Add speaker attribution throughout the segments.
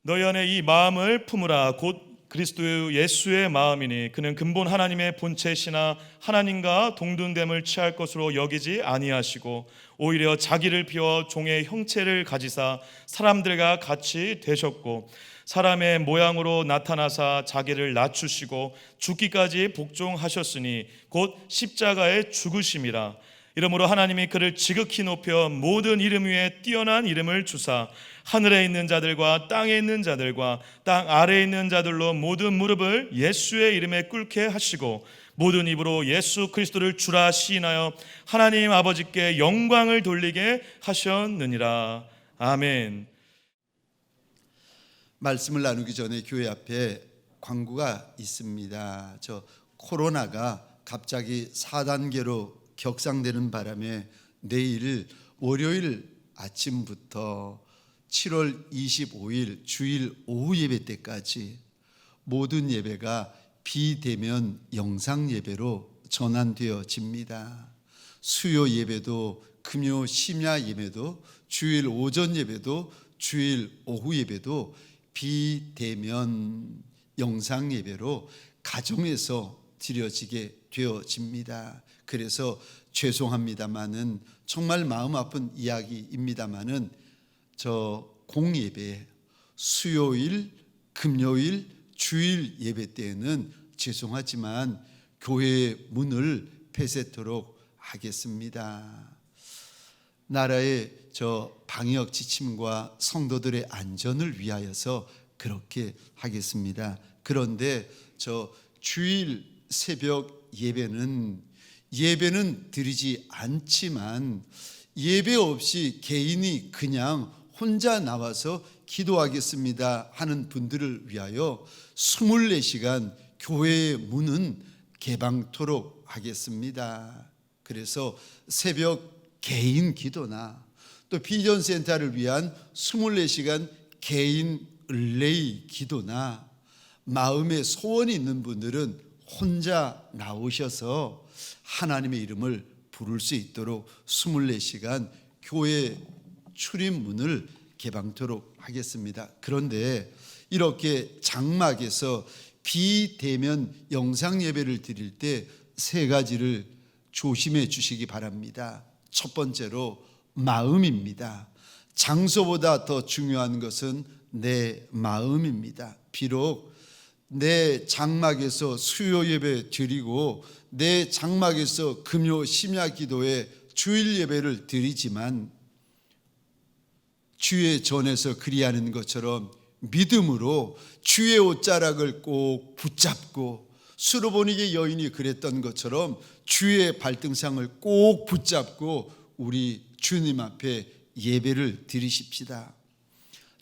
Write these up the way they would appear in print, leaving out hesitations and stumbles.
Speaker 1: 너희 안에 이 마음을 품으라. 곧 그리스도 예수의 마음이니 그는 근본 하나님의 본체시나 하나님과 동등됨을 취할 것으로 여기지 아니하시고 오히려 자기를 비워 종의 형체를 가지사 사람들과 같이 되셨고 사람의 모양으로 나타나사 자기를 낮추시고 죽기까지 복종하셨으니 곧 십자가의 죽으심이라. 이러므로 하나님이 그를 지극히 높여 모든 이름 위에 뛰어난 이름을 주사 하늘에 있는 자들과 땅에 있는 자들과 땅 아래에 있는 자들로 모든 무릎을 예수의 이름에 꿇게 하시고 모든 입으로 예수 그리스도를 주라 시인하여 하나님 아버지께 영광을 돌리게 하셨느니라. 아멘.
Speaker 2: 말씀을 나누기 전에 교회 앞에 광고가 있습니다. 저 코로나가 갑자기 4단계로 격상되는 바람에 내일 월요일 아침부터 7월 25일 주일 오후 예배 때까지 모든 예배가 비대면 영상 예배로 전환되어집니다. 수요 예배도 금요 심야 예배도 주일 오전 예배도 주일 오후 예배도 비대면 영상 예배로 가정에서 드려지게 되어집니다. 그래서 죄송합니다마는 정말 마음 아픈 이야기입니다마는 저 공예배 수요일, 금요일, 주일 예배 때에는 죄송하지만 교회의 문을 폐쇄토록 하겠습니다. 나라의 저 방역 지침과 성도들의 안전을 위하여서 그렇게 하겠습니다. 그런데 저 주일 새벽 예배는 드리지 않지만 예배 없이 개인이 그냥 혼자 나와서 기도하겠습니다 하는 분들을 위하여 24시간 교회의 문은 개방토록 하겠습니다. 그래서 새벽 개인 기도나 또 비전센터를 위한 24시간 개인 릴레이 기도나 마음에 소원이 있는 분들은 혼자 나오셔서 하나님의 이름을 부를 수 있도록 24시간 교회 출입문을 개방토록 하겠습니다. 그런데 이렇게 장막에서 비대면 영상 예배를 드릴 때 3가지를 조심해 주시기 바랍니다. 첫 번째로 마음입니다. 장소보다 더 중요한 것은 내 마음입니다. 비록 내 장막에서 수요 예배 드리고 내 장막에서 금요 심야 기도에 주일 예배를 드리지만 주의 전에서 그리하는 것처럼 믿음으로 주의 옷자락을 꼭 붙잡고 수로보니게 여인이 그랬던 것처럼 주의 발등상을 꼭 붙잡고 우리 주님 앞에 예배를 드리십시다.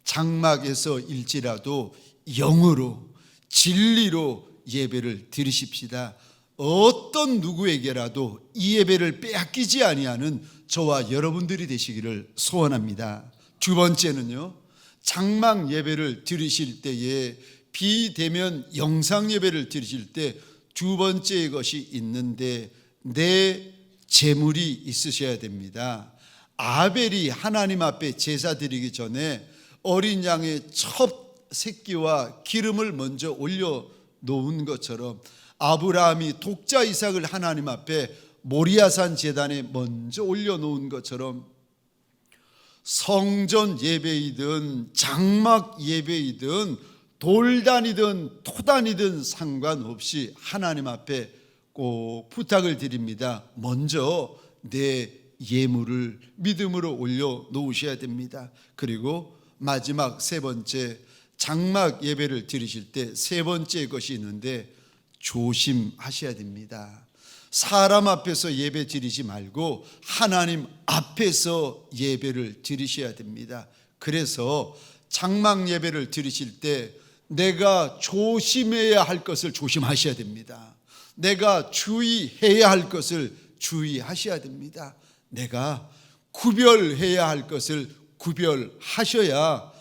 Speaker 2: 장막에서 일지라도 영으로 진리로 예배를 드리십시다. 어떤 누구에게라도 이 예배를 빼앗기지 아니하는 저와 여러분들이 되시기를 소원합니다. 두 번째는요, 장막 예배를 드리실 때에 비대면 영상 예배를 드리실 때 두 번째 것이 있는데 내 재물이 있으셔야 됩니다. 아벨이 하나님 앞에 제사 드리기 전에 어린 양의 첫 새끼와 기름을 먼저 올려 놓은 것처럼 아브라함이 독자 이삭을 하나님 앞에 모리아산 제단에 먼저 올려 놓은 것처럼 성전 예배이든 장막 예배이든 돌단이든 토단이든 상관없이 하나님 앞에 꼭 부탁을 드립니다. 먼저 내 예물을 믿음으로 올려 놓으셔야 됩니다. 그리고 마지막 세 번째, 장막 예배를 드리실 때 세 번째 것이 있는데 조심하셔야 됩니다. 사람 앞에서 예배 드리지 말고 하나님 앞에서 예배를 드리셔야 됩니다. 그래서 장막 예배를 드리실 때 내가 조심해야 할 것을 조심하셔야 됩니다. 내가 주의해야 할 것을 주의하셔야 됩니다. 내가 구별해야 할 것을 구별하셔야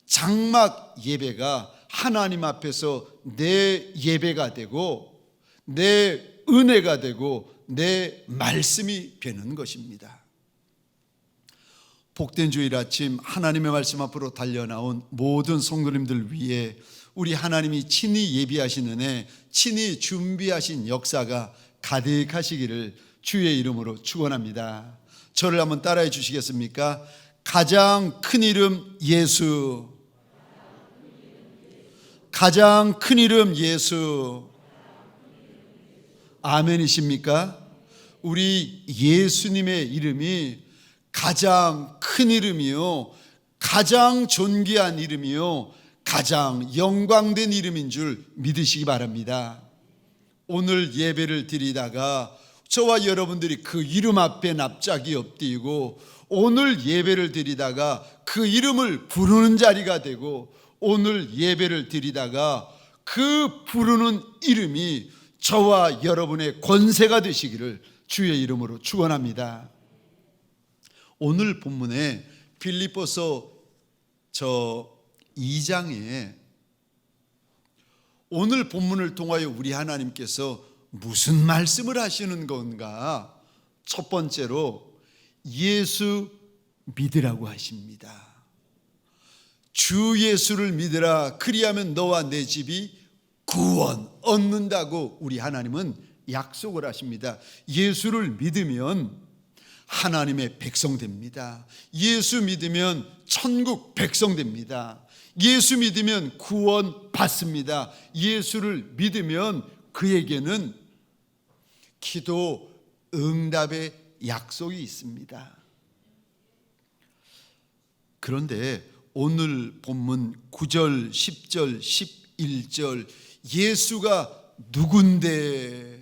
Speaker 2: 장막 예배가 하나님 앞에서 내 예배가 되고 내 은혜가 되고 내 말씀이 되는 것입니다. 복된 주일 아침 하나님의 말씀 앞으로 달려나온 모든 성도님들 위해 우리 하나님이 친히 예비하신 은혜, 친히 준비하신 역사가 가득하시기를 주의 이름으로 축원합니다. 저를 한번 따라해 주시겠습니까? 가장 큰 이름 예수, 가장 큰 이름 예수. 아멘이십니까? 우리 예수님의 이름이 가장 큰 이름이요, 가장 존귀한 이름이요, 가장 영광된 이름인 줄 믿으시기 바랍니다. 오늘 예배를 드리다가 저와 여러분들이 그 이름 앞에 납작이 엎드리고 오늘 예배를 드리다가 그 이름을 부르는 자리가 되고 오늘 예배를 드리다가 그 부르는 이름이 저와 여러분의 권세가 되시기를 주의 이름으로 축원합니다. 오늘 본문에 빌립보서 2장에 오늘 본문을 통하여 우리 하나님께서 무슨 말씀을 하시는 건가? 첫 번째로 예수 믿으라고 하십니다. 주 예수를 믿으라, 그리하면 너와 내 집이 구원 얻는다고 우리 하나님은 약속을 하십니다. 예수를 믿으면 하나님의 백성 됩니다. 예수 믿으면 천국 백성 됩니다. 예수 믿으면 구원 받습니다. 예수를 믿으면 그에게는 기도 응답의 약속이 있습니다. 그런데 오늘 본문 9절, 10절, 11절 예수가 누군데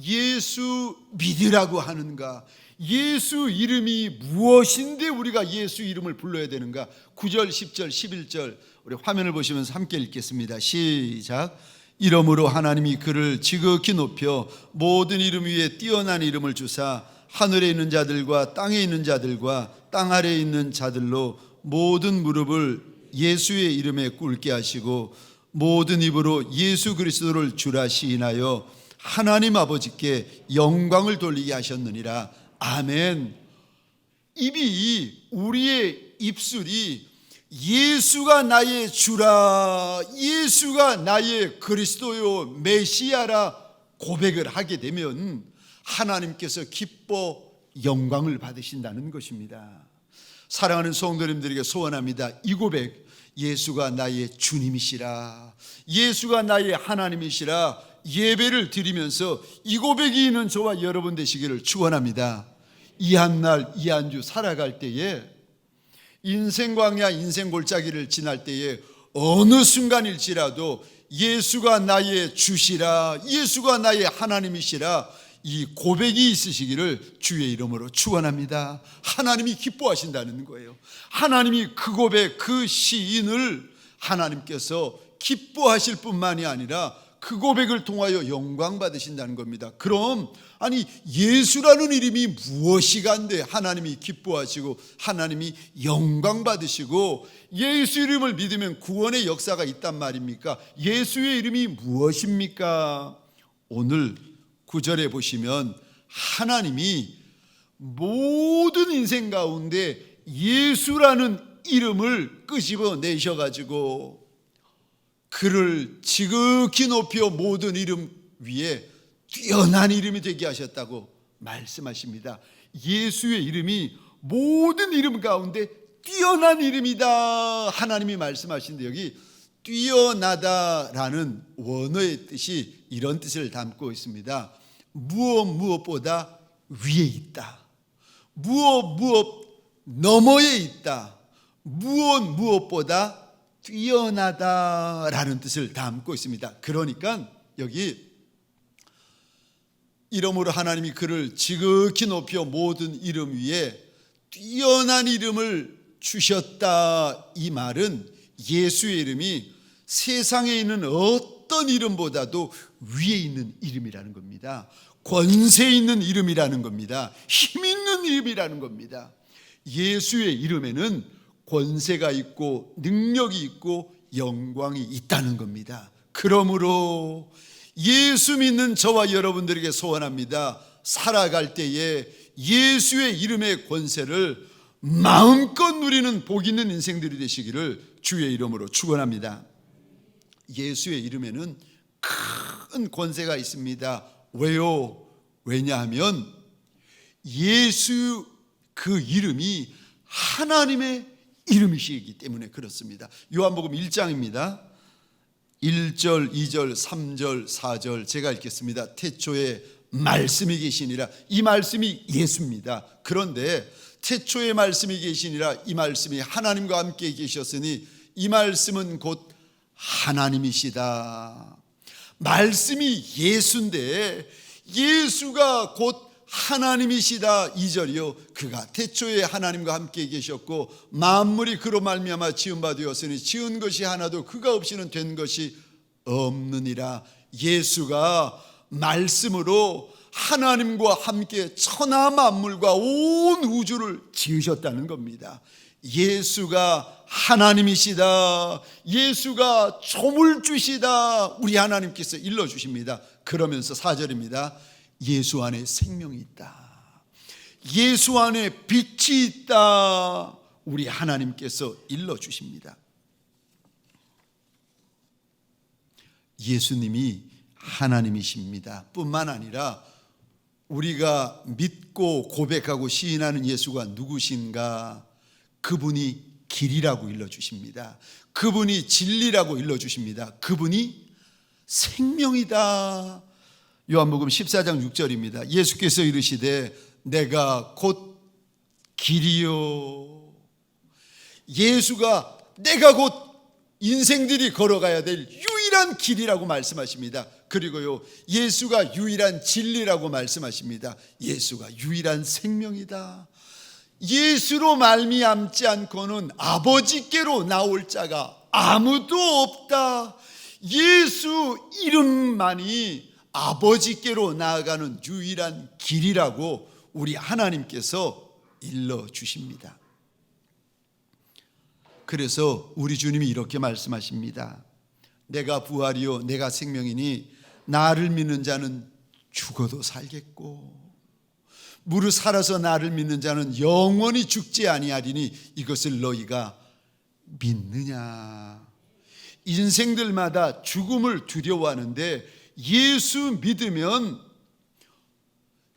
Speaker 2: 예수 믿으라고 하는가? 예수 이름이 무엇인데 우리가 예수 이름을 불러야 되는가? 9절, 10절, 11절 우리 화면을 보시면서 함께 읽겠습니다. 시작. 이러므로 하나님이 그를 지극히 높여 모든 이름 위에 뛰어난 이름을 주사 하늘에 있는 자들과 땅에 있는 자들과 땅 아래에 있는 자들로 모든 무릎을 예수의 이름에 꿇게 하시고 모든 입으로 예수 그리스도를 주라 시인하여 하나님 아버지께 영광을 돌리게 하셨느니라. 아멘. 입이, 우리의 입술이 예수가 나의 주라, 예수가 나의 그리스도요 메시아라 고백을 하게 되면 하나님께서 기뻐 영광을 받으신다는 것입니다. 사랑하는 성도님들에게 소원합니다. 이 고백, 예수가 나의 주님이시라, 예수가 나의 하나님이시라 예배를 드리면서 이 고백이 있는 저와 여러분 되시기를 축원합니다. 이 한 날, 이 한 주 살아갈 때에 인생 광야, 인생 골짜기를 지날 때에 어느 순간일지라도 예수가 나의 주시라, 예수가 나의 하나님이시라 이 고백이 있으시기를 주의 이름으로 축원합니다. 하나님이 기뻐하신다는 거예요. 하나님이 그 고백, 그 시인을 하나님께서 기뻐하실 뿐만이 아니라 그 고백을 통하여 영광 받으신다는 겁니다. 그럼 아니 예수라는 이름이 무엇이간데 하나님이 기뻐하시고 하나님이 영광 받으시고 예수 이름을 믿으면 구원의 역사가 있단 말입니까? 예수의 이름이 무엇입니까? 오늘 9절에 보시면 하나님이 모든 인생 가운데 예수라는 이름을 끄집어 내셔가지고 그를 지극히 높여 모든 이름 위에 뛰어난 이름이 되게 하셨다고 말씀하십니다. 예수의 이름이 모든 이름 가운데 뛰어난 이름이다 하나님이 말씀하시는데 여기 뛰어나다라는 원어의 뜻이 이런 뜻을 담고 있습니다. 무엇보다 위에 있다, 무엇 너머에 있다, 무엇보다 뛰어나다라는 뜻을 담고 있습니다. 그러니까 여기 이러므로 하나님이 그를 지극히 높여 모든 이름 위에 뛰어난 이름을 주셨다. 이 말은 예수의 이름이 세상에 있는 어떤 이름보다도 위에 있는 이름이라는 겁니다. 권세 있는 이름이라는 겁니다. 힘 있는 이름이라는 겁니다. 예수의 이름에는 권세가 있고 능력이 있고 영광이 있다는 겁니다. 그러므로 예수 믿는 저와 여러분들에게 소원합니다. 살아갈 때에 예수의 이름의 권세를 마음껏 누리는 복 있는 인생들이 되시기를 주의 이름으로 축원합니다. 예수의 이름에는 큰 권세가 있습니다. 왜요? 왜냐하면 예수 그 이름이 하나님의 이름이시기 때문에 그렇습니다. 요한복음 1장입니다. 1절, 2절, 3절, 4절 제가 읽겠습니다. 태초에 말씀이 계시니라. 이 말씀이 예수입니다. 그런데 태초에 말씀이 계시니라, 이 말씀이 하나님과 함께 계셨으니 이 말씀은 곧 하나님이시다. 말씀이 예수인데 예수가 곧 하나님이시다. 2절이요. 그가 태초에 하나님과 함께 계셨고 만물이 그로 말미암아 지은 바 되었으니 지은 것이 하나도 그가 없이는 된 것이 없느니라. 예수가 말씀으로 하나님과 함께 천하 만물과 온 우주를 지으셨다는 겁니다. 예수가 하나님이시다. 예수가 조물주시다. 우리 하나님께서 일러주십니다. 그러면서 4절입니다. 예수 안에 생명이 있다. 예수 안에 빛이 있다. 우리 하나님께서 일러주십니다. 예수님이 하나님이십니다. 뿐만 아니라 우리가 믿고 고백하고 시인하는 예수가 누구신가? 그분이 길이라고 일러주십니다. 그분이 진리라고 일러주십니다. 그분이 생명이다. 요한복음 14장 6절입니다. 예수께서 이르시되 내가 곧 길이요. 예수가 내가 곧 인생들이 걸어가야 될 유일한 길이라고 말씀하십니다. 그리고요, 예수가 유일한 진리라고 말씀하십니다. 예수가 유일한 생명이다. 예수로 말미암지 않고는 아버지께로 나올 자가 아무도 없다. 예수 이름만이 아버지께로 나아가는 유일한 길이라고 우리 하나님께서 일러주십니다. 그래서 우리 주님이 이렇게 말씀하십니다. 내가 부활이요 내가 생명이니 나를 믿는 자는 죽어도 살겠고 무릇 살아서 나를 믿는 자는 영원히 죽지 아니하리니 이것을 너희가 믿느냐. 인생들마다 죽음을 두려워하는데 예수 믿으면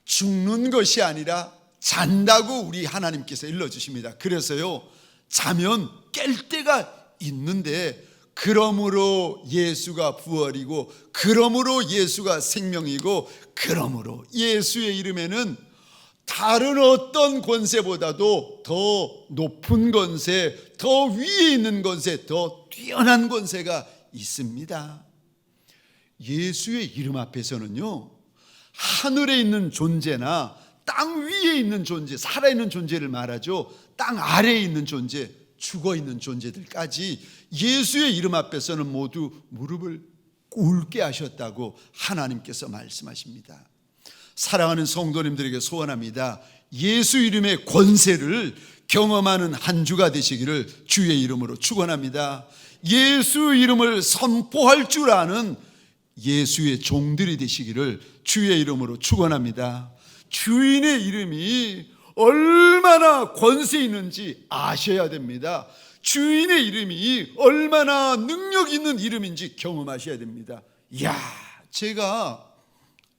Speaker 2: 죽는 것이 아니라 잔다고 우리 하나님께서 일러주십니다. 그래서요, 자면 깰 때가 있는데 그러므로 예수가 부활이고 그러므로 예수가 생명이고 그러므로 예수의 이름에는 다른 어떤 권세보다도 더 높은 권세, 더 위에 있는 권세, 더 뛰어난 권세가 있습니다. 예수의 이름 앞에서는요, 하늘에 있는 존재나 땅 위에 있는 존재, 살아있는 존재를 말하죠. 땅 아래에 있는 존재, 죽어있는 존재들까지 예수의 이름 앞에서는 모두 무릎을 꿇게 하셨다고 하나님께서 말씀하십니다. 사랑하는 성도님들에게 소원합니다. 예수 이름의 권세를 경험하는 한 주가 되시기를 주의 이름으로 축원합니다. 예수 이름을 선포할 줄 아는 예수의 종들이 되시기를 주의 이름으로 축원합니다. 주인의 이름이 얼마나 권세 있는지 아셔야 됩니다. 주인의 이름이 얼마나 능력 있는 이름인지 경험하셔야 됩니다. 이야, 제가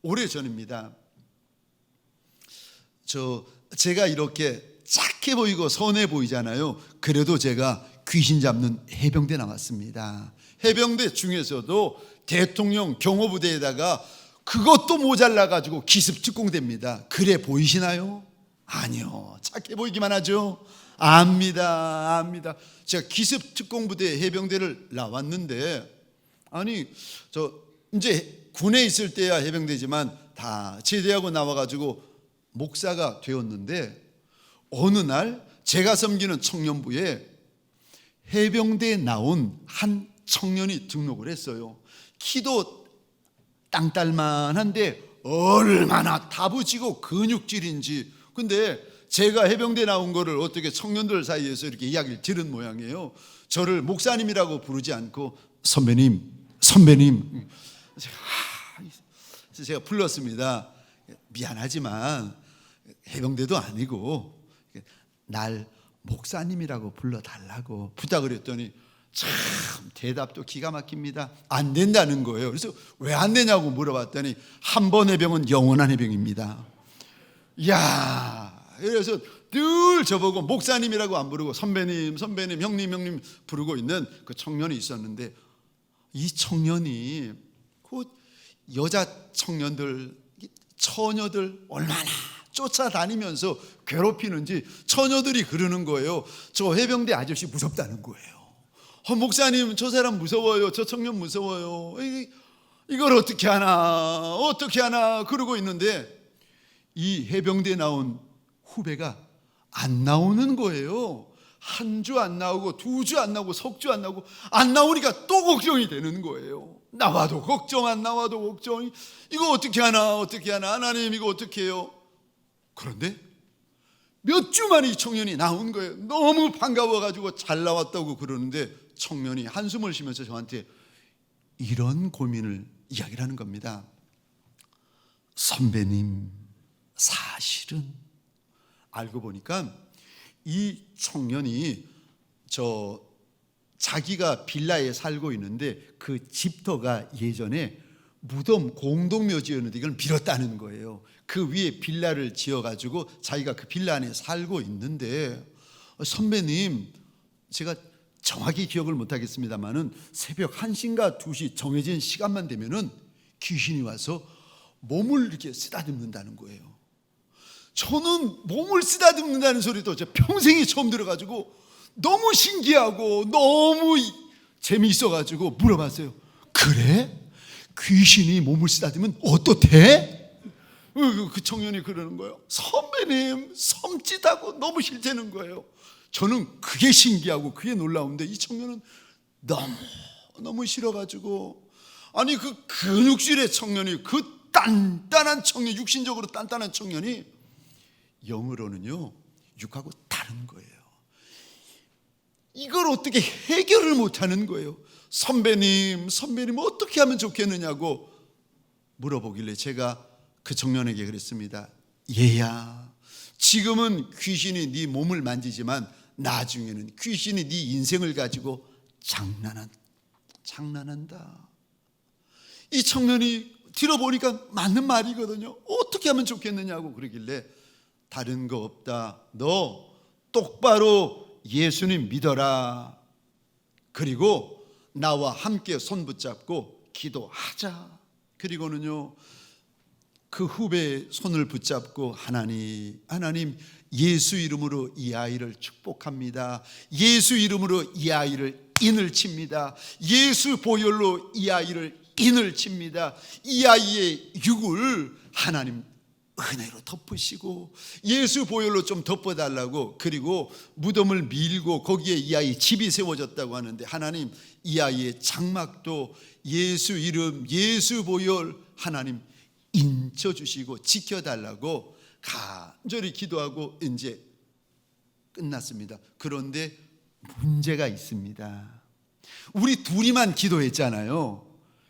Speaker 2: 오래전입니다. 제가 이렇게 착해 보이고 선해 보이잖아요. 그래도 제가 귀신 잡는 해병대 나왔습니다. 해병대 중에서도 대통령 경호부대에다가 그것도 모자라 가지고 기습특공대입니다. 그래 보이시나요? 아니요, 착해 보이기만 하죠. 압니다. 제가 기습특공부대 해병대를 나왔는데, 아니 이제 군에 있을 때야 해병대지만 다 제대하고 나와가지고 목사가 되었는데, 어느 날 제가 섬기는 청년부에 해병대에 나온 한 청년이 등록을 했어요. 키도 땅딸만한데 얼마나 다부지고 근육질인지. 근데 제가 해병대 나온 거를 어떻게 청년들 사이에서 이렇게 이야기를 들은 모양이에요. 저를 목사님이라고 부르지 않고 선배님. 제가 불렀습니다. 미안하지만 해병대도 아니고 날 목사님이라고 불러달라고 부탁을 했더니 참 대답도 기가 막힙니다. 안 된다는 거예요. 그래서 왜 안 되냐고 물어봤더니 한 번 해병은 영원한 해병입니다. 이야, 그래서 늘 저보고 목사님이라고 안 부르고 선배님, 선배님, 형님, 형님 부르고 있는 그 청년이 있었는데, 이 청년이 그 여자 청년들, 처녀들 얼마나 쫓아다니면서 괴롭히는지 처녀들이 그러는 거예요. 저 해병대 아저씨 무섭다는 거예요. 목사님, 저 사람 무서워요. 저 청년 무서워요. 이걸 어떻게 하나, 어떻게 하나 그러고 있는데, 이 해병대 나온 후배가 안 나오는 거예요. 한 주 안 나오고, 두 주 안 나오고, 석 주 안 나오고, 안 나오니까 또 걱정이 되는 거예요. 나와도 걱정, 안 나와도 걱정. 이거 어떻게 하나, 어떻게 하나, 하나님 이거 어떻게 해요? 그런데 몇 주 만에 이 청년이 나온 거예요. 너무 반가워가지고 잘 나왔다고 그러는데, 청년이 한숨을 쉬면서 저한테 이런 고민을 이야기를 하는 겁니다. 선배님, 사실은 알고 보니까 이 청년이 자기가 빌라에 살고 있는데 그 집터가 예전에 무덤 공동묘지였는데 이걸 빌었다는 거예요. 그 위에 빌라를 지어가지고 자기가 그 빌라 안에 살고 있는데, 선배님, 제가 정확히 기억을 못하겠습니다만은 새벽 1시인가 2시 정해진 시간만 되면은 귀신이 와서 몸을 이렇게 쓰다듬는다는 거예요. 저는 몸을 쓰다듬는다는 소리도 제 평생에 처음 들어가지고 너무 신기하고 너무 재미있어가지고 물어봤어요. 그래? 귀신이 몸을 쓰다듬으면 어떻대? 그 청년이 그러는 거예요. 선배님, 섬찟하고 너무 싫다는 거예요. 저는 그게 신기하고 그게 놀라운데, 이 청년은 너무 싫어가지고, 아니 그 근육질의 청년이, 그 단단한 청년, 육신적으로 단단한 청년이 영으로는요 육하고 다른 거예요. 이걸 어떻게 해결을 못하는 거예요. 선배님 어떻게 하면 좋겠느냐고 물어보길래 제가 그 청년에게 그랬습니다. 얘야, 지금은 귀신이 네 몸을 만지지만 나중에는 귀신이 네 인생을 가지고 장난한다. 이 청년이 들어보니까 맞는 말이거든요. 어떻게 하면 좋겠느냐고 그러길래, 다른 거 없다. 너 똑바로 예수님 믿어라. 그리고 나와 함께 손 붙잡고 기도하자. 그리고는요, 그 후배의 손을 붙잡고 하나님 예수 이름으로 이 아이를 축복합니다. 예수 이름으로 이 아이를 인을 칩니다. 예수 보혈로 이 아이를 인을 칩니다. 이 아이의 육을 하나님 은혜로 덮으시고 예수 보혈로 좀 덮어달라고, 그리고 무덤을 밀고 거기에 이 아이 집이 세워졌다고 하는데, 하나님 이 아이의 장막도 예수 이름, 예수 보혈 하나님 인쳐주시고 지켜달라고 간절히 기도하고 이제 끝났습니다. 그런데 문제가 있습니다. 우리 둘이만 기도했잖아요.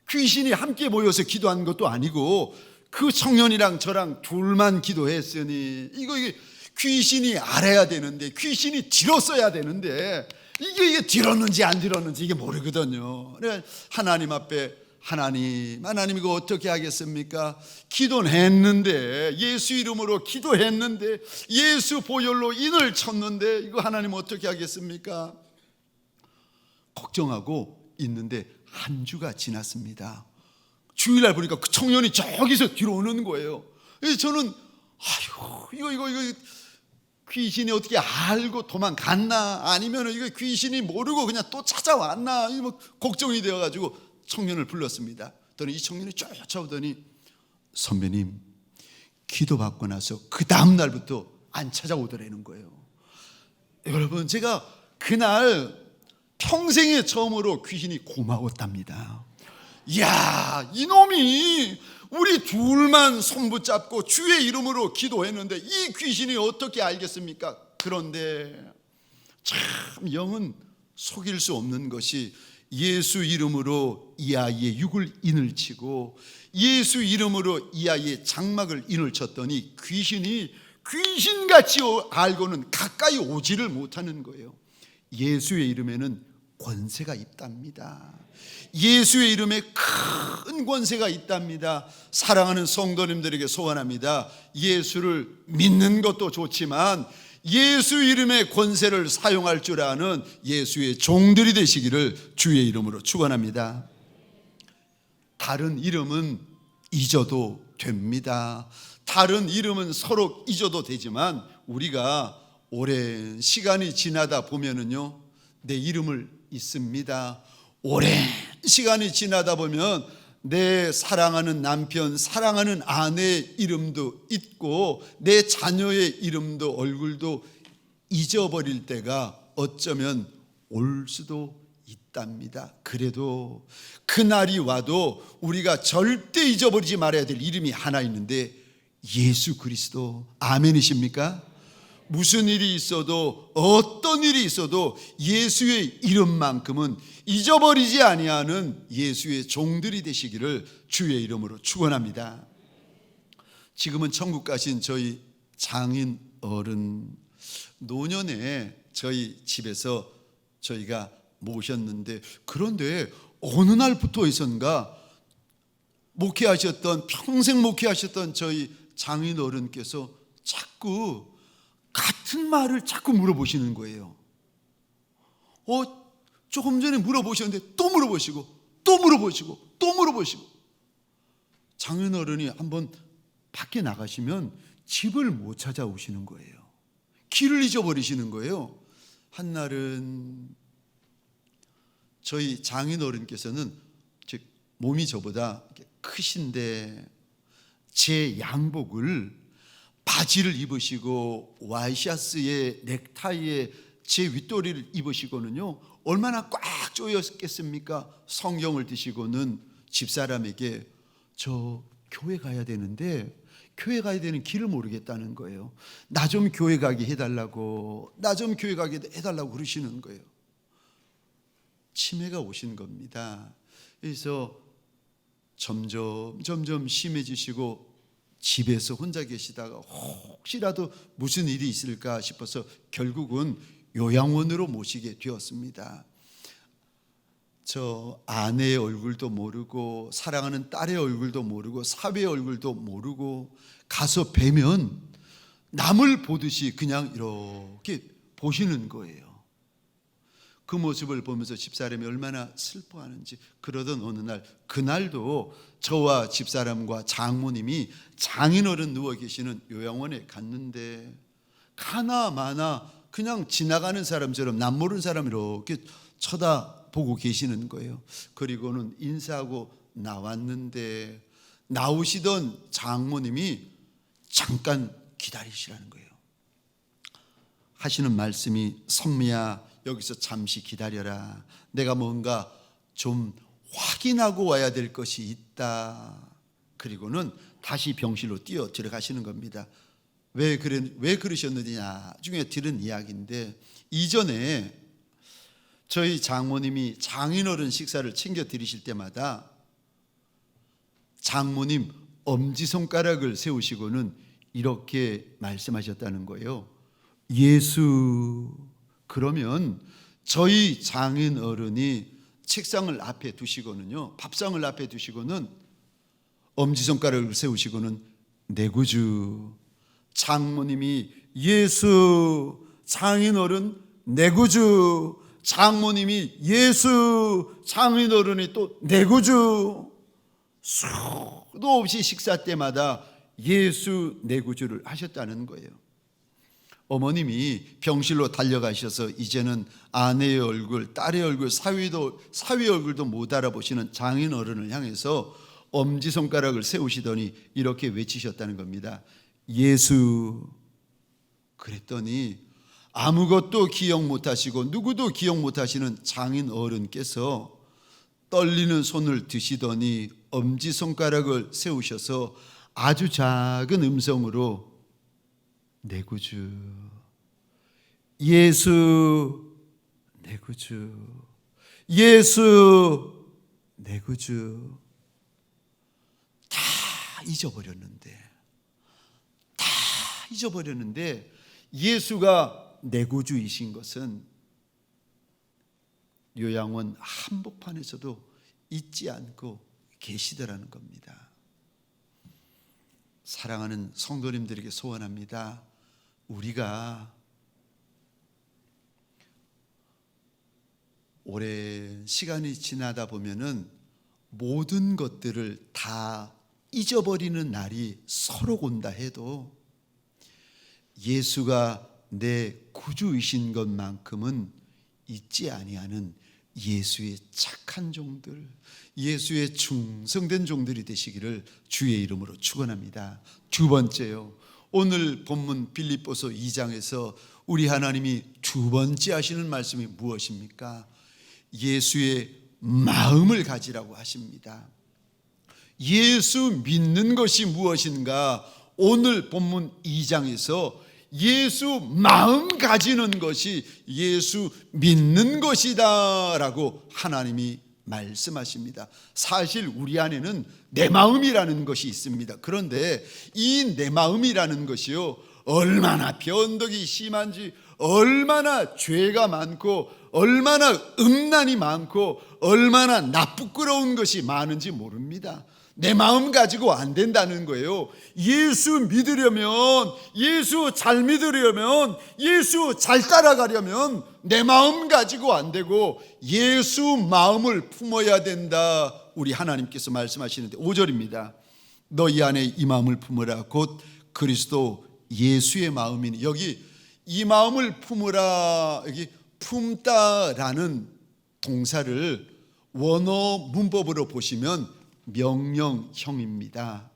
Speaker 2: 귀신이 함께 모여서 기도한 것도 아니고 그 청년이랑 저랑 둘만 기도했으니 이게 귀신이 알아야 되는데, 귀신이 들었어야 되는데, 이게 들었는지 안 들었는지 이게 모르거든요. 그래서 하나님 앞에 하나님 이거 어떻게 하겠습니까? 기도는 했는데, 예수 이름으로 기도했는데, 예수 보혈로 인을 쳤는데, 이거 하나님 어떻게 하겠습니까? 걱정하고 있는데 한 주가 지났습니다. 주일날 보니까 그 청년이 저기서 뒤로 오는 거예요. 그래서 저는 이거 귀신이 어떻게 알고 도망갔나, 아니면 이거 귀신이 모르고 그냥 또 찾아왔나, 뭐 걱정이 되어가지고 청년을 불렀습니다. 이 청년이 쫓아오더니, 선배님, 기도받고 나서 그 다음 날부터 안 찾아오더라는 거예요. 여러분, 제가 그날 평생에 처음으로 귀신이 고마웠답니다. 이야, 이놈이 우리 둘만 손 붙잡고 주의 이름으로 기도했는데 이 귀신이 어떻게 알겠습니까? 그런데 참 영은 속일 수 없는 것이, 예수 이름으로 이 아이의 육을 인을 치고 예수 이름으로 이 아이의 장막을 인을 쳤더니 귀신이 귀신같이 알고는 가까이 오지를 못하는 거예요. 예수의 이름에는 권세가 있답니다. 예수의 이름에 큰 권세가 있답니다. 사랑하는 성도님들에게 소원합니다. 예수를 믿는 것도 좋지만 예수 이름의 권세를 사용할 줄 아는 예수의 종들이 되시기를 주의 이름으로 축원합니다. 다른 이름은 잊어도 됩니다. 다른 이름은 서로 잊어도 되지만 우리가 오랜 시간이 지나다 보면은요, 내 이름을 잊습니다. 오랜 시간이 지나다 보면 내 사랑하는 남편, 사랑하는 아내의 이름도 잊고 내 자녀의 이름도 얼굴도 잊어버릴 때가 어쩌면 올 수도 있답니다. 그래도 그날이 와도 우리가 절대 잊어버리지 말아야 될 이름이 하나 있는데 예수 그리스도. 아멘이십니까? 무슨 일이 있어도 어떤 일이 있어도 예수의 이름만큼은 잊어버리지 아니하는 예수의 종들이 되시기를 주의 이름으로 축원합니다. 지금은 천국 가신 저희 장인 어른 노년에 저희 집에서 저희가 모셨는데, 그런데 어느 날부터이선가 목회하셨던, 평생 목회하셨던 저희 장인 어른께서 자꾸 같은 말을 자꾸 물어보시는 거예요. 조금 전에 물어보셨는데 또 물어보시고 또 물어보시고 또 물어보시고. 장인 어른이 한번 밖에 나가시면 집을 못 찾아오시는 거예요. 길을 잊어버리시는 거예요. 한날은 저희 장인 어른께서는 몸이 저보다 크신데 제 양복을, 바지를 입으시고 와이셔츠에 넥타이에 제 윗도리를 입으시고는요, 얼마나 꽉 조였겠습니까? 성경을 드시고는 집사람에게 저 교회 가야 되는데 교회 가야 되는 길을 모르겠다는 거예요. 나 좀 교회 가게 해달라고, 나 좀 교회 가게 해달라고 그러시는 거예요. 치매가 오신 겁니다. 그래서 점점 심해지시고 집에서 혼자 계시다가 혹시라도 무슨 일이 있을까 싶어서 결국은 요양원으로 모시게 되었습니다. 저 아내의 얼굴도 모르고 사랑하는 딸의 얼굴도 모르고 사위의 얼굴도 모르고 가서 뵈면 남을 보듯이 그냥 이렇게 보시는 거예요. 그 모습을 보면서 집사람이 얼마나 슬퍼하는지. 그러던 어느 날, 그날도 저와 집사람과 장모님이 장인어른 누워 계시는 요양원에 갔는데 가나마나 그냥 지나가는 사람처럼 남모르는 사람 이렇게 쳐다보고 계시는 거예요. 그리고는 인사하고 나왔는데 나오시던 장모님이 잠깐 기다리시라는 거예요. 하시는 말씀이, 선미야 여기서 잠시 기다려라. 내가 뭔가 좀 확인하고 와야 될 것이 있다. 그리고는 다시 병실로 뛰어 들어가시는 겁니다. 왜 그러셨느냐 나중에 들은 이야기인데, 이전에 저희 장모님이 장인어른 식사를 챙겨 드리실 때마다 장모님 엄지손가락을 세우시고는 이렇게 말씀하셨다는 거예요. 예수. 그러면 저희 장인 어른이 책상을 앞에 두시고는요, 밥상을 앞에 두시고는 엄지손가락을 세우시고는 내 구주. 장모님이 예수, 장인 어른 내 구주. 장모님이 예수, 장인 어른이 또 내 구주. 수도 없이 식사 때마다 예수 내 구주를 하셨다는 거예요. 어머님이 병실로 달려가셔서 이제는 아내의 얼굴, 딸의 얼굴, 사위의 얼굴도 못 알아보시는 장인 어른을 향해서 엄지손가락을 세우시더니 이렇게 외치셨다는 겁니다. 예수. 그랬더니 아무것도 기억 못하시고 누구도 기억 못하시는 장인 어른께서 떨리는 손을 드시더니 엄지손가락을 세우셔서 아주 작은 음성으로 내 구주, 예수 내 구주, 예수 내 구주. 다 잊어버렸는데, 다 잊어버렸는데 예수가 내 구주이신 것은 요양원 한복판에서도 잊지 않고 계시더라는 겁니다. 사랑하는 성도님들에게 소원합니다. 우리가 오랜 시간이 지나다 보면은 모든 것들을 다 잊어버리는 날이 서로 온다 해도 예수가 내 구주이신 것만큼은 잊지 아니하는 예수의 착한 종들, 예수의 충성된 종들이 되시기를 주의 이름으로 축원합니다. 두 번째요, 오늘 본문 빌립보서 2장에서 우리 하나님이 두 번째 하시는 말씀이 무엇입니까? 예수의 마음을 가지라고 하십니다. 예수 믿는 것이 무엇인가? 오늘 본문 2장에서 예수 마음 가지는 것이 예수 믿는 것이다 라고 하나님이 말씀하십니다. 사실 우리 안에는 내 마음이라는 것이 있습니다. 그런데 이 내 마음이라는 것이요, 얼마나 변덕이 심한지, 얼마나 죄가 많고, 얼마나 음란이 많고, 얼마나 나쁘끄러운 것이 많은지 모릅니다. 내 마음 가지고 안 된다는 거예요. 예수 믿으려면, 예수 잘 믿으려면, 예수 잘 따라가려면 내 마음 가지고 안 되고 예수 마음을 품어야 된다. 우리 하나님께서 말씀하시는데 5절입니다. 너희 안에 이 마음을 품으라. 곧 그리스도 예수의 마음이니. 여기 이 마음을 품으라, 여기 품다라는 동사를 원어 문법으로 보시면 명령형입니다.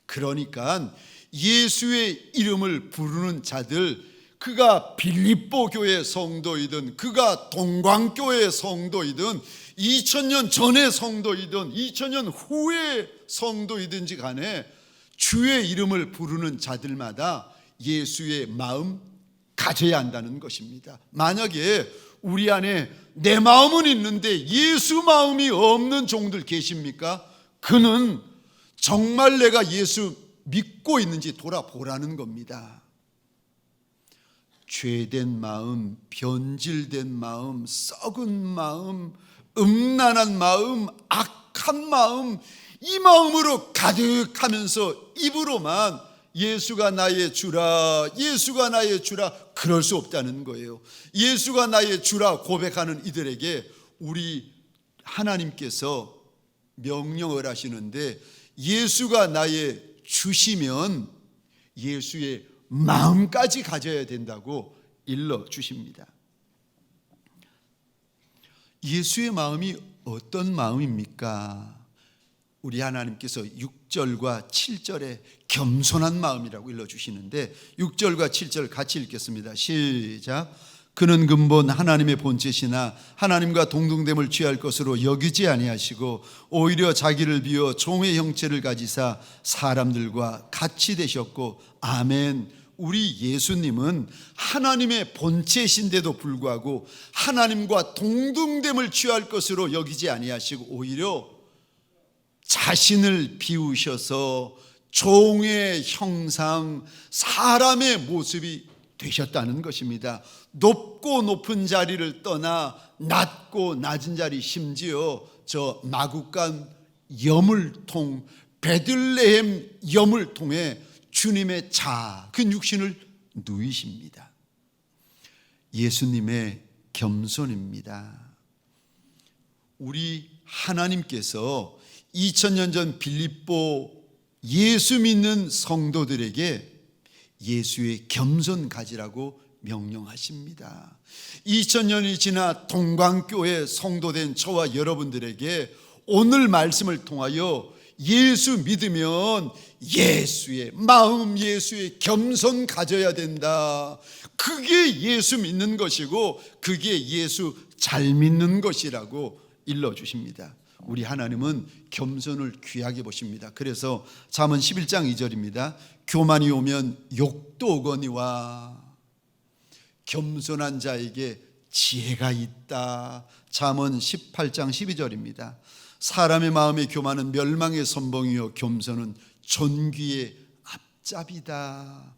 Speaker 2: 그러니까 예수의 이름을 부르는 자들, 그가 빌립보 교회 성도이든 그가 동광교회 성도이든 2000년 전의 성도이든 2000년 후의 성도이든지 간에 주의 이름을 부르는 자들마다 예수의 마음 가져야 한다는 것입니다. 만약에 우리 안에 내 마음은 있는데 예수 마음이 없는 종들 계십니까? 그는 정말 내가 예수 믿고 있는지 돌아보라는 겁니다. 죄된 마음, 변질된 마음, 썩은 마음, 음란한 마음, 악한 마음, 이 마음으로 가득하면서 입으로만 예수가 나의 주라, 예수가 나의 주라, 그럴 수 없다는 거예요. 예수가 나의 주라 고백하는 이들에게 우리 하나님께서 명령을 하시는데, 예수가 나의 주시면 예수의 마음까지 가져야 된다고 일러 주십니다. 예수의 마음이 어떤 마음입니까? 우리 하나님께서 6절과 7절에 겸손한 마음이라고 일러주시는데 6절과 7절 같이 읽겠습니다. 시작. 그는 근본 하나님의 본체시나 하나님과 동등됨을 취할 것으로 여기지 아니하시고 오히려 자기를 비워 종의 형체를 가지사 사람들과 같이 되셨고. 아멘. 우리 예수님은 하나님의 본체신데도 불구하고 하나님과 동등됨을 취할 것으로 여기지 아니하시고 오히려 자신을 비우셔서 종의 형상, 사람의 모습이 되셨다는 것입니다. 높고 높은 자리를 떠나 낮고 낮은 자리, 심지어 저 마국간 여물통, 베들레헴 여물통에 주님의 작은 육신을 누이십니다. 예수님의 겸손입니다. 우리 하나님께서 2000년 전 빌립보 예수 믿는 성도들에게 예수의 겸손 가지라고 명령하십니다. 2000년이 지나 동광교회 성도된 저와 여러분들에게 오늘 말씀을 통하여 예수 믿으면 예수의 마음, 예수의 겸손 가져야 된다. 그게 예수 믿는 것이고 그게 예수 잘 믿는 것이라고 일러주십니다. 우리 하나님은 겸손을 귀하게 보십니다. 그래서 잠언 11장 2절입니다. 교만이 오면 욕도 오거니와 겸손한 자에게 지혜가 있다. 잠언 18장 12절입니다. 사람의 마음의 교만은 멸망의 선봉이요 겸손은 존귀의 앞잡이다.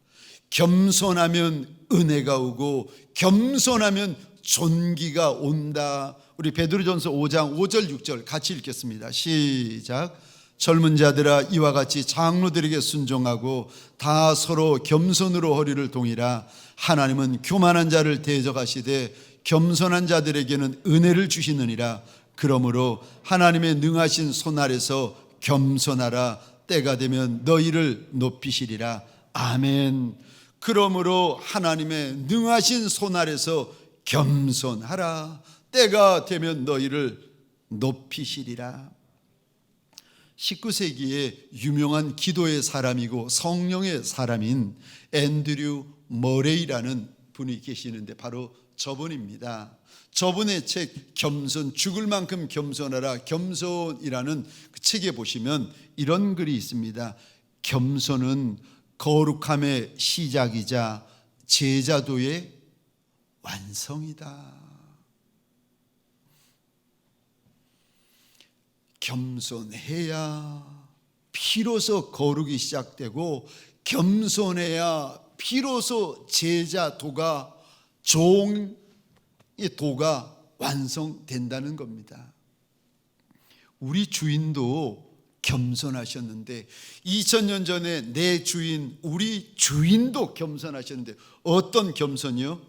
Speaker 2: 겸손하면 은혜가 오고 겸손하면 존귀가 온다. 우리 베드로전서 5장 5절 6절 같이 읽겠습니다. 시작. 젊은 자들아 이와 같이 장로들에게 순종하고 다 서로 겸손으로 허리를 동이라. 하나님은 교만한 자를 대적하시되 겸손한 자들에게는 은혜를 주시느니라. 그러므로 하나님의 능하신 손 아래서 겸손하라. 때가 되면 너희를 높이시리라. 아멘. 그러므로 하나님의 능하신 손 아래서 겸손하라. 때가 되면 너희를 높이시리라. 19세기에 유명한 기도의 사람이고 성령의 사람인 앤드류 머레이라는 분이 계시는데 바로 저분입니다. 저분의 책 겸손, 죽을 만큼 겸손하라, 겸손이라는 그 책에 보시면 이런 글이 있습니다. 겸손은 거룩함의 시작이자 제자도의 완성이다. 겸손해야 비로소 거룩이 시작되고 겸손해야 비로소 제자도가 종의 도가 완성된다는 겁니다. 우리 주인도 겸손하셨는데 2000년 전에 내 주인 우리 주인도 겸손하셨는데 어떤 겸손이요?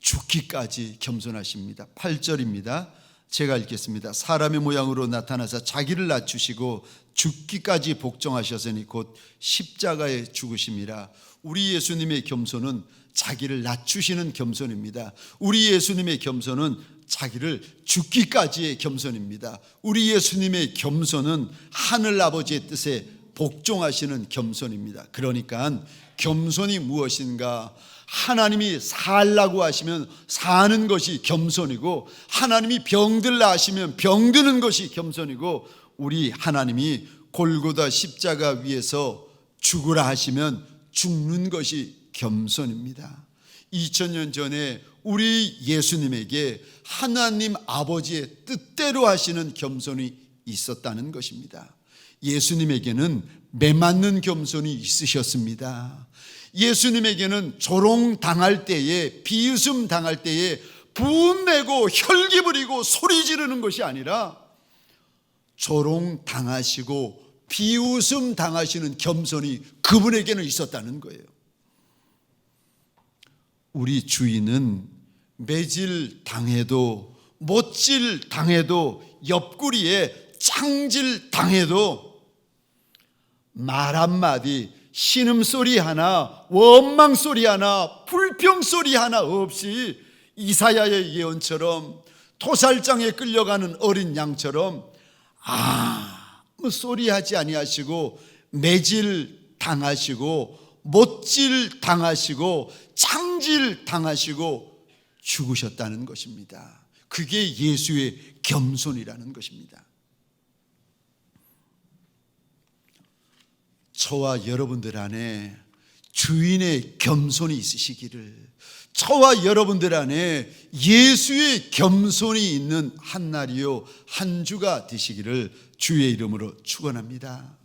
Speaker 2: 죽기까지 겸손하십니다. 8절입니다. 제가 읽겠습니다. 사람의 모양으로 나타나서 자기를 낮추시고 죽기까지 복종하셨으니 곧 십자가에 죽으심이라. 우리 예수님의 겸손은 자기를 낮추시는 겸손입니다. 우리 예수님의 겸손은 자기를 죽기까지의 겸손입니다. 우리 예수님의 겸손은 하늘 아버지의 뜻에 복종하시는 겸손입니다. 그러니까 겸손이 무엇인가? 하나님이 살라고 하시면 사는 것이 겸손이고 하나님이 병들라 하시면 병드는 것이 겸손이고 우리 하나님이 골고다 십자가 위에서 죽으라 하시면 죽는 것이 겸손입니다. 2000년 전에 우리 예수님에게 하나님 아버지의 뜻대로 하시는 겸손이 있었다는 것입니다. 예수님에게는 매맞는 겸손이 있으셨습니다. 예수님에게는 조롱당할 때에 비웃음 당할 때에 분내고 혈기 부리고 소리 지르는 것이 아니라 조롱당하시고 비웃음 당하시는 겸손이 그분에게는 있었다는 거예요. 우리 주인은 매질 당해도 못질 당해도 옆구리에 짱질 당해도 말 한마디 신음소리 하나 원망소리 하나 불평소리 하나 없이 이사야의 예언처럼 토살장에 끌려가는 어린 양처럼 아무 소리 하지 아니하시고 매질 당하시고 못질 당하시고 창질 당하시고 죽으셨다는 것입니다. 그게 예수의 겸손이라는 것입니다. 저와 여러분들 안에 주인의 겸손이 있으시기를, 저와 여러분들 안에 예수의 겸손이 있는 한 날이요 한 주가 되시기를 주의 이름으로 축원합니다.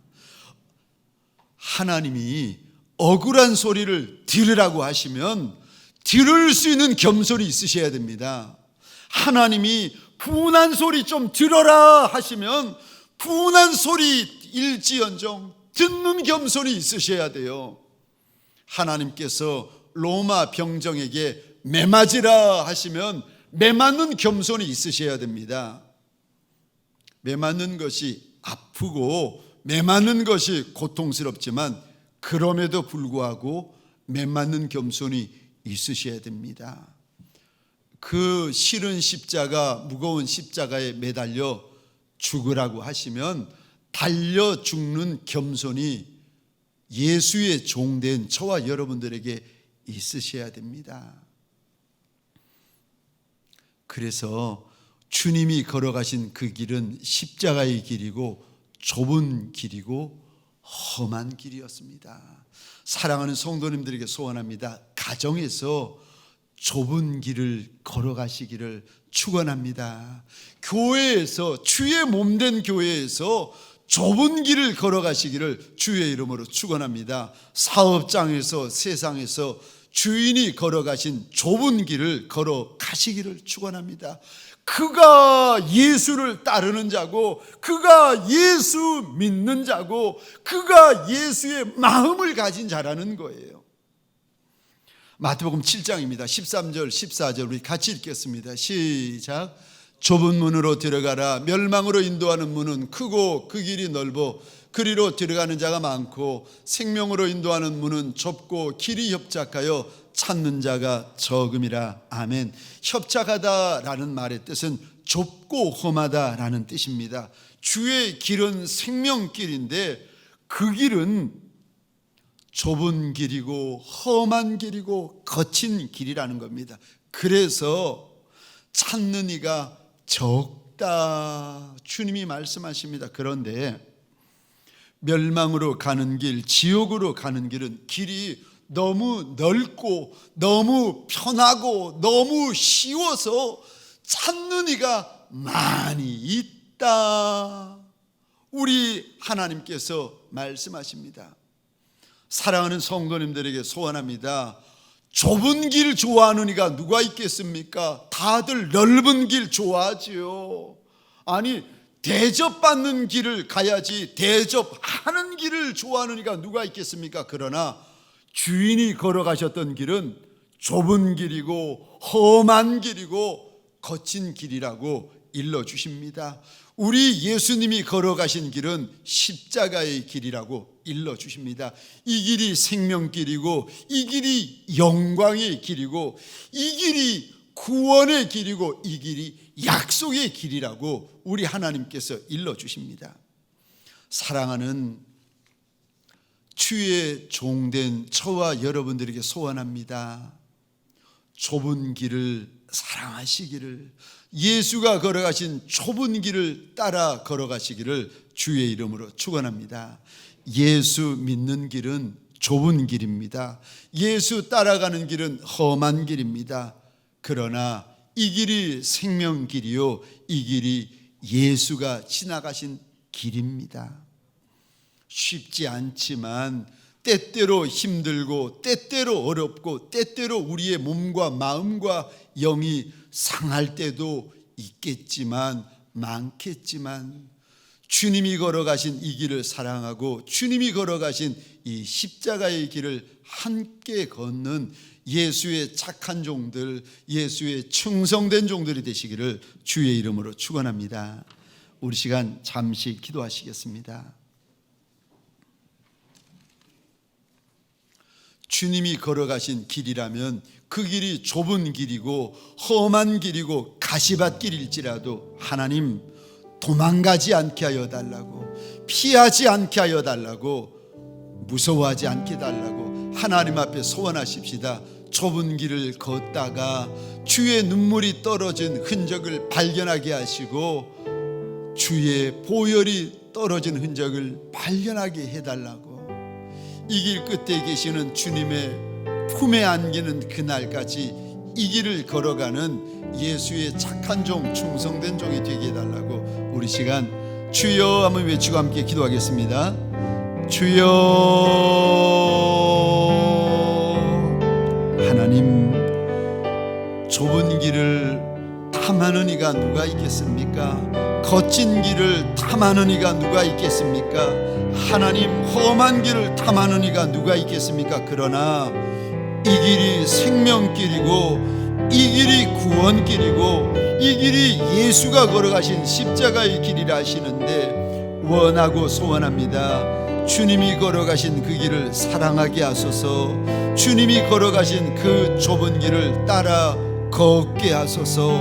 Speaker 2: 하나님이 억울한 소리를 들으라고 하시면 들을 수 있는 겸손이 있으셔야 됩니다. 하나님이 분한 소리 좀 들어라 하시면 분한 소리 일지언정 듣는 겸손이 있으셔야 돼요. 하나님께서 로마 병정에게 매맞으라 하시면 매맞는 겸손이 있으셔야 됩니다. 매맞는 것이 아프고 매맞는 것이 고통스럽지만 그럼에도 불구하고 매맞는 겸손이 있으셔야 됩니다. 그 싫은 십자가, 무거운 십자가에 매달려 죽으라고 하시면 달려 죽는 겸손이 예수의 종된 저와 여러분들에게 있으셔야 됩니다. 그래서 주님이 걸어가신 그 길은 십자가의 길이고 좁은 길이고 험한 길이었습니다. 사랑하는 성도님들에게 소원합니다. 가정에서 좁은 길을 걸어가시기를 축원합니다. 교회에서 주의 몸된 교회에서 좁은 길을 걸어가시기를 주의 이름으로 축원합니다. 사업장에서 세상에서 주인이 걸어가신 좁은 길을 걸어가시기를 축원합니다. 그가 예수를 따르는 자고, 그가 예수 믿는 자고, 그가 예수의 마음을 가진 자라는 거예요. 마태복음 7장입니다. 13절 14절 우리 같이 읽겠습니다. 시작. 좁은 문으로 들어가라. 멸망으로 인도하는 문은 크고 그 길이 넓어 그리로 들어가는 자가 많고, 생명으로 인도하는 문은 좁고 길이 협착하여 찾는 자가 적음이라. 아멘. 협착하다라는 말의 뜻은 좁고 험하다라는 뜻입니다. 주의 길은 생명길인데 그 길은 좁은 길이고 험한 길이고 거친 길이라는 겁니다. 그래서 찾는 이가 적다, 주님이 말씀하십니다. 그런데 멸망으로 가는 길, 지옥으로 가는 길은 길이 너무 넓고 너무 편하고 너무 쉬워서 찾는 이가 많이 있다, 우리 하나님께서 말씀하십니다. 사랑하는 성도님들에게 소원합니다. 좁은 길 좋아하는 이가 누가 있겠습니까? 다들 넓은 길 좋아하지요. 아니, 대접받는 길을 가야지 대접하는 길을 좋아하는 이가 누가 있겠습니까? 그러나 주인이 걸어가셨던 길은 좁은 길이고 험한 길이고 거친 길이라고 일러주십니다. 우리 예수님이 걸어가신 길은 십자가의 길이라고 일러주십니다. 이 길이 생명길이고, 이 길이 영광의 길이고, 이 길이 구원의 길이고, 이 길이 약속의 길이라고 우리 하나님께서 일러주십니다. 사랑하는 주의 종된 저와 여러분들에게 소원합니다. 좁은 길을 사랑하시기를, 예수가 걸어가신 좁은 길을 따라 걸어가시기를 주의 이름으로 축원합니다. 예수 믿는 길은 좁은 길입니다. 예수 따라가는 길은 험한 길입니다. 그러나 이 길이 생명길이요, 이 길이 예수가 지나가신 길입니다. 쉽지 않지만 때때로 힘들고 때때로 어렵고 때때로 우리의 몸과 마음과 영이 상할 때도 있겠지만 많겠지만, 주님이 걸어가신 이 길을 사랑하고 주님이 걸어가신 이 십자가의 길을 함께 걷는 예수의 착한 종들, 예수의 충성된 종들이 되시기를 주의 이름으로 축원합니다. 우리 시간 잠시 기도하시겠습니다. 주님이 걸어가신 길이라면 그 길이 좁은 길이고 험한 길이고 가시밭길일지라도 하나님, 도망가지 않게 하여 달라고, 피하지 않게 하여 달라고, 무서워하지 않게 달라고 하나님 앞에 소원하십시다. 좁은 길을 걷다가 주의 눈물이 떨어진 흔적을 발견하게 하시고 주의 보혈이 떨어진 흔적을 발견하게 해달라고, 이 길 끝에 계시는 주님의 품에 안기는 그날까지 이 길을 걸어가는 예수의 착한 종, 충성된 종이 되게 해달라고 우리 시간 주여 한번 외치고 함께 기도하겠습니다. 주여. 하나님, 좁은 길을 탐하는 이가 누가 있겠습니까? 거친 길을 탐하는 이가 누가 있겠습니까? 하나님, 험한 길을 탐하는 이가 누가 있겠습니까? 그러나 이 길이 생명길이고, 이 길이 구원길이고, 이 길이 예수가 걸어가신 십자가의 길이라 하시는데, 원하고 소원합니다. 주님이 걸어가신 그 길을 사랑하게 하소서, 주님이 걸어가신 그 좁은 길을 따라 걷게 하소서.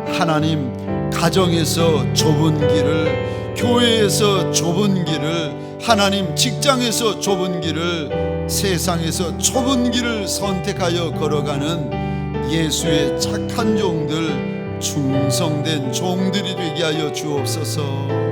Speaker 2: 하나님, 가정에서 좁은 길을, 교회에서 좁은 길을, 하나님 직장에서 좁은 길을, 세상에서 좁은 길을 선택하여 걸어가는 예수의 착한 종들, 충성된 종들이 되게 하여 주옵소서.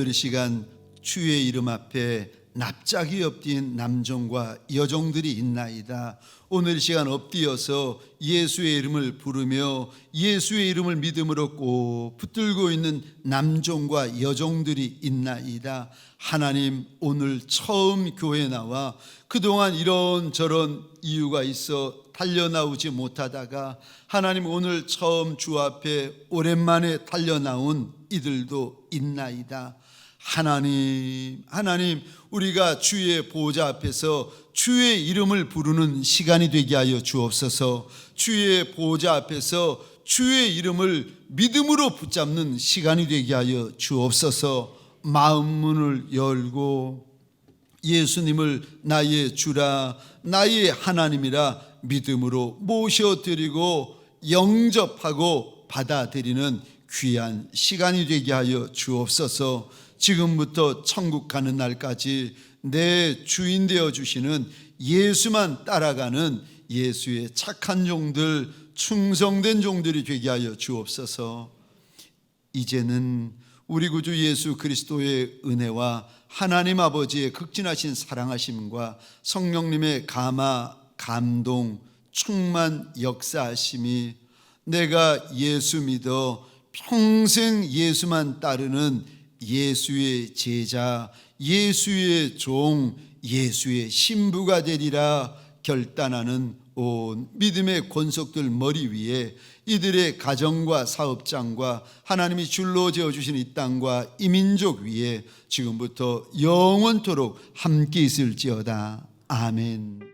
Speaker 2: 오늘 이 시간 주의 이름 앞에 납작이 엎드린 남종과 여종들이 있나이다. 오늘 이 시간 엎드려서 예수의 이름을 부르며 예수의 이름을 믿음으로 꼭 붙들고 있는 남종과 여종들이 있나이다. 하나님, 오늘 처음 교회에 나와 그동안 이런저런 이유가 있어 달려나오지 못하다가 하나님, 오늘 처음 주 앞에 오랜만에 달려나온 이들도 있나이다. 하나님, 우리가 주의 보좌 앞에서 주의 이름을 부르는 시간이 되게 하여 주옵소서. 주의 보좌 앞에서 주의 이름을 믿음으로 붙잡는 시간이 되게 하여 주옵소서. 마음 문을 열고 예수님을 나의 주라, 나의 하나님이라 믿음으로 모셔드리고 영접하고 받아들이는 귀한 시간이 되게 하여 주옵소서. 지금부터 천국 가는 날까지 내 주인 되어 주시는 예수만 따라가는 예수의 착한 종들, 충성된 종들이 되게 하여 주옵소서. 이제는 우리 구주 예수 그리스도의 은혜와 하나님 아버지의 극진하신 사랑하심과 성령님의 감화, 감동, 충만 역사하심이 내가 예수 믿어 평생 예수만 따르는 예수의 제자, 예수의 종, 예수의 신부가 되리라 결단하는 온 믿음의 권속들 머리 위에 이들의 가정과 사업장과 하나님이 줄로 지어주신 이 땅과 이 민족 위에 지금부터 영원토록 함께 있을지어다. 아멘.